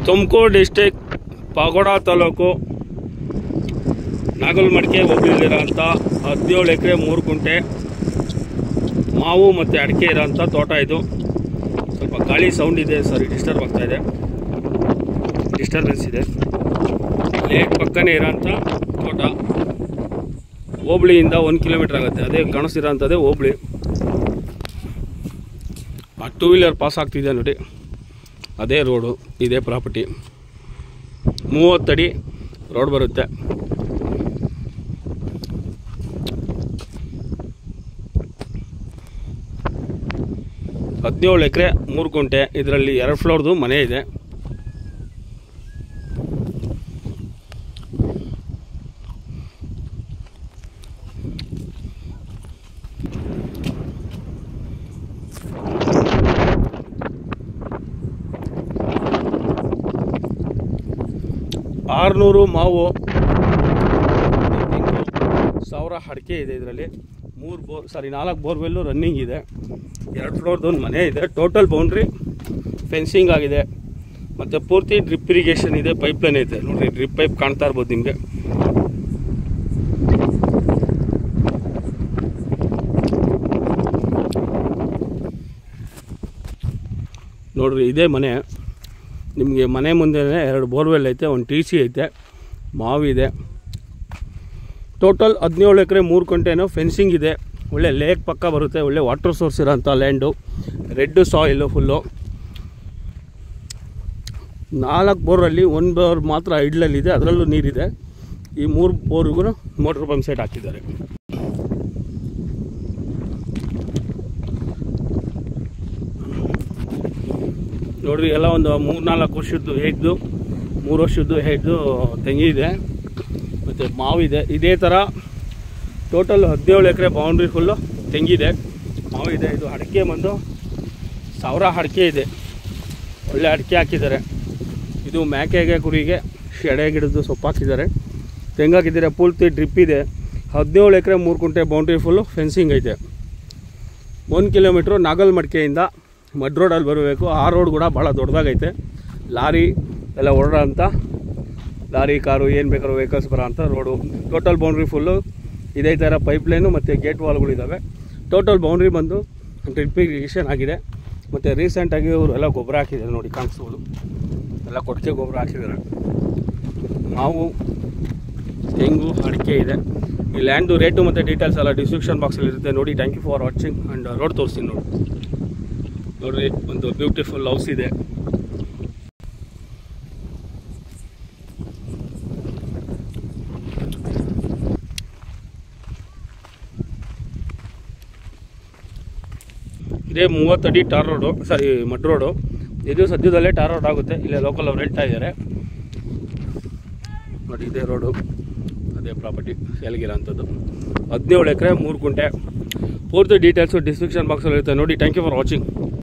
Tumakuru district pagoda taluk ನಾಗಲ್ಮಡಿಕೆ ಹೋಬಳಿಲಿರೋಂಥ 17 ಎಕರೆ 3 ಗುಂಟೆ ಮಾವು ಮತ್ತು ಅಡಿಕೆ ಇರೋಂಥ ತೋಟ ಇದು. ಸ್ವಲ್ಪ ಗಾಳಿ ಸೌಂಡ್ ಇದೆ, ಸಾರಿ ಡಿಸ್ಟರ್ಬ್ ಆಗ್ತಾಯಿದೆ, ಡಿಸ್ಟರ್ಬೆನ್ಸ್ ಇದೆ. ಲೇಕ್ ಪಕ್ಕನೇ ಇರೋಂಥ ತೋಟ. ಹೋಬಳಿಯಿಂದ 1 ಕಿಲೋಮೀಟ್ರ್ ಆಗುತ್ತೆ. ಅದೇ ಕಾಣಿಸ್ತಿರೋಂಥದ್ದೇ ಹೋಬಳಿ. ಆ 2 ವೀಲರ್ ಪಾಸ್ ಆಗ್ತಿದೆ ನೋಡಿ, ಅದೇ ರೋಡು, ಇದೇ ಪ್ರಾಪರ್ಟಿ. 30 ಅಡಿ ರೋಡ್ ಬರುತ್ತೆ. ಹದಿನೇಳು ಎಕರೆ 3 ಗುಂಟೆ. ಇದರಲ್ಲಿ 2 ಫ್ಲೋರ್ದು ಮನೆ ಇದೆ. ಆರುನೂರು ಮಾವು, 1000 ಅಡಿಕೆ ಇದೆ. ಇದರಲ್ಲಿ 4 ಬೋರ್ವೆಲ್ಲು ರನ್ನಿಂಗ್ ಇದೆ. 2 ಫ್ಲೋರ್ದು ಒಂದು ಮನೆ ಇದೆ. ಟೋಟಲ್ ಬೌಂಡ್ರಿ ಫೆನ್ಸಿಂಗ್ ಆಗಿದೆ ಮತ್ತು ಪೂರ್ತಿ ಡ್ರಿಪ್ ಇರಿಗೇಷನ್ ಇದೆ. ಪೈಪ್ಲೈನ್ ಐತೆ ನೋಡಿರಿ, ಡ್ರಿಪ್ ಪೈಪ್ ಕಾಣ್ತಾ ಇರ್ಬೋದು ನಿಮಗೆ. ನೋಡ್ರಿ, ಇದೇ ಮನೆ. ನಿಮಗೆ ಮನೆ ಮುಂದೆನೇ 2 ಬೋರ್ವೆಲ್ ಐತೆ, ಒಂದು TC ಐತೆ, ಮಾವಿದೆ. ಟೋಟಲ್ 17 ಎಕರೆ 3 ಗುಂಟೆನೂ ಫೆನ್ಸಿಂಗ್ ಇದೆ. ಒಳ್ಳೆ ಲೇಕ್ ಪಕ್ಕ ಬರುತ್ತೆ. ಒಳ್ಳೆ ವಾಟರ್ ಸೋರ್ಸ್ ಇರೋಂಥ land. Red soil full. 4 ಬೋರಲ್ಲಿ 1 bore ಮಾತ್ರ ಐಡ್ಲಲ್ಲಿದೆ, ಅದರಲ್ಲೂ ನೀರಿದೆ. ಈ 3 ಬೋರ್ಗೂ ಮೋಟ್ರ್ ಪಂಪ್ ಸೆಟ್ ಹಾಕಿದ್ದಾರೆ. ನೋಡಿರಿ, ಎಲ್ಲ ಒಂದು 3-4 ವರ್ಷದ್ದು ಏಜ್ದು, 3 ವರ್ಷದ್ದು ಏಜ್ದು ತೆಂಗಿದೆ ಮತ್ತು ಮಾವಿದೆ. ಇದೇ ಥರ ಟೋಟಲ್ 17 ಎಕರೆ ಬೌಂಡ್ರಿ ಫುಲ್ಲು ತೆಂಗಿದೆ, ಮಾವಿದೆ. ಇದು ಅಡಿಕೆ ಬಂದು 1000 ಅಡಿಕೆ ಇದೆ. ಒಳ್ಳೆ ಅಡಿಕೆ ಹಾಕಿದ್ದಾರೆ. ಇದು ಮೇಕೆಗೆ, ಕುರಿಗೆ, ಎಡೆ ಗಿಡದ್ದು ಸೊಪ್ಪು ಹಾಕಿದ್ದಾರೆ. ತೆಂಗು ಹಾಕಿದ್ದಾರೆ. ಪೂರ್ತಿ ಡ್ರಿಪ್ ಇದೆ. 17 ಎಕರೆ 3 ಗುಂಟೆ ಬೌಂಡ್ರಿ ಫುಲ್ಲು ಫೆನ್ಸಿಂಗ್ ಐತೆ. 1 ಕಿಲೋಮೀಟ್ರು ನಾಗಲ್ಮಡಿಕೆಯಿಂದ ಮಡ್ ರೋಡಲ್ಲಿ ಬರಬೇಕು. ಆ ರೋಡ್ ಕೂಡ ಭಾಳ ದೊಡ್ಡದಾಗೈತೆ. ಲಾರಿ ಎಲ್ಲ ಓಡಾಡೋಂಥ, ಲಾರಿ ಕಾರು ಏನು ಬೇಕಾದ್ರೂ ವೆಹಿಕಲ್ಸ್ ಬರೋ ಅಂಥ ರೋಡು. ಟೋಟಲ್ ಬೌಂಡ್ರಿ ಫುಲ್ಲು ಇದೇ ಥರ ಪೈಪ್ಲೈನು ಮತ್ತು ಗೇಟ್ ವಾಲ್ಗಳಿದ್ದಾವೆ. ಟೋಟಲ್ ಬೌಂಡ್ರಿ ಬಂದು ಡ್ರಿಪ್ ಇರಿಗೇಷನ್ ಆಗಿದೆ. ಮತ್ತು ರೀಸೆಂಟಾಗಿ ಅವರು ಎಲ್ಲ ಗೊಬ್ಬರ ಹಾಕಿದ್ದಾರೆ ನೋಡಿ, ಕಾಣಿಸ್ಬೋದು. ಎಲ್ಲ ಕೊಟ್ಟಿಗೆ ಗೊಬ್ಬರ ಹಾಕಿದ್ದಾರೆ. ಮಾವು, ತೆಂಗು, ಅಡಿಕೆ ಇದೆ. ಈ ಲ್ಯಾಂಡು ರೇಟು ಮತ್ತು ಡೀಟೇಲ್ಸ್ ಎಲ್ಲ ಡಿಸ್ಕ್ರಿಪ್ಷನ್ ಬಾಕ್ಸಲ್ಲಿ ಇರುತ್ತೆ ನೋಡಿ. Thank you for watching. And road ತೋರಿಸ್ತೀನಿ ನೋಡಿರಿ, ಒಂದು ಬ್ಯೂಟಿಫುಲ್ ಹೌಸ್ ಇದೆ. ಇದೇ 30 ಅಡಿ tar road, sorry mud road. ಇದು ಸದ್ಯದಲ್ಲೇ ಟಾರ್ ರೋಡ್ ಆಗುತ್ತೆ. ಇಲ್ಲೇ ಲೋಕಲ್ ಅವ್ರು ಹೇಳ್ತಾ ಇದ್ದಾರೆ ನೋಡಿ. ಇದೇ ರೋಡು, ಅದೇ ಪ್ರಾಪರ್ಟಿ ಸೇಲ್ಗಿರೋ ಅಂಥದ್ದು. 17 ಎಕರೆ 3 ಗುಂಟೆ. ಪೂರ್ತಿ ಡೀಟೇಲ್ಸು ಡಿಸ್ಕ್ರಿಪ್ಷನ್ ಬಾಕ್ಸಲ್ಲಿ ಇರುತ್ತೆ ನೋಡಿ. Thank you for watching.